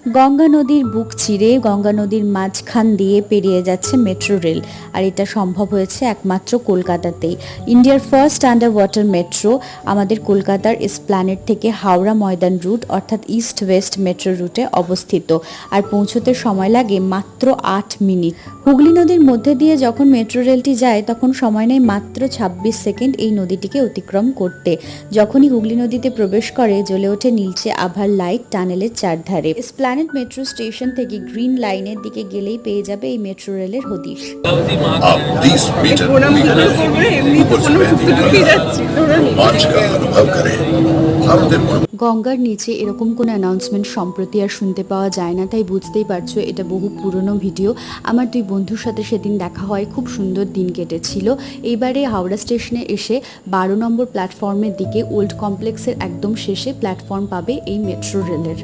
গঙ্গা নদীর বুক চিরে গঙ্গা নদীর মাঝখান দিয়ে পেরিয়ে যাচ্ছে মেট্রো রেল, আর এটা সম্ভব হয়েছে একমাত্র কলকাতাতেই। ইন্ডিয়ার ফার্স্ট আন্ডার ওয়াটার মেট্রো আমাদের কলকাতার এসপ্ল্যানেড থেকে হাওড়া ময়দান রুট অর্থাৎ ইস্ট ওয়েস্ট মেট্রো রুটে অবস্থিত, আর পৌঁছতে সময় লাগে মাত্র 8 মিনিট। হুগলি নদীর মধ্যে দিয়ে যখন মেট্রো রেলটি যায় তখন সময় নেয় মাত্র 26 সেকেন্ড এই নদীটিকে অতিক্রম করতে। যখনই হুগলি নদীতে প্রবেশ করে জ্বলে ওঠে নীলচে আভার লাইট টানেলের চারধারে। এসপ্ল্যানেড মেট্রো স্টেশন থেকে গ্রিন লাইনের দিকে গেলেই পেয়ে যাবে এই মেট্রো রেলের হদিশ। গঙ্গার নিচে এরকম কোনো অ্যানাউন্সমেন্ট সম্প্রতি আর শুনতে পাওয়া যায় না, তাই বুঝতেই পারছো এটা বহু পুরনো ভিডিও। আমার দুই বন্ধুর সাথে সেদিন দেখা হয়, খুব সুন্দর দিন কেটেছিল। এইবারে হাওড়া স্টেশনে এসে 12 নম্বর প্ল্যাটফর্মের দিকে ওল্ড কমপ্লেক্সের একদম শেষে প্ল্যাটফর্ম পাবে এই মেট্রো রেলের।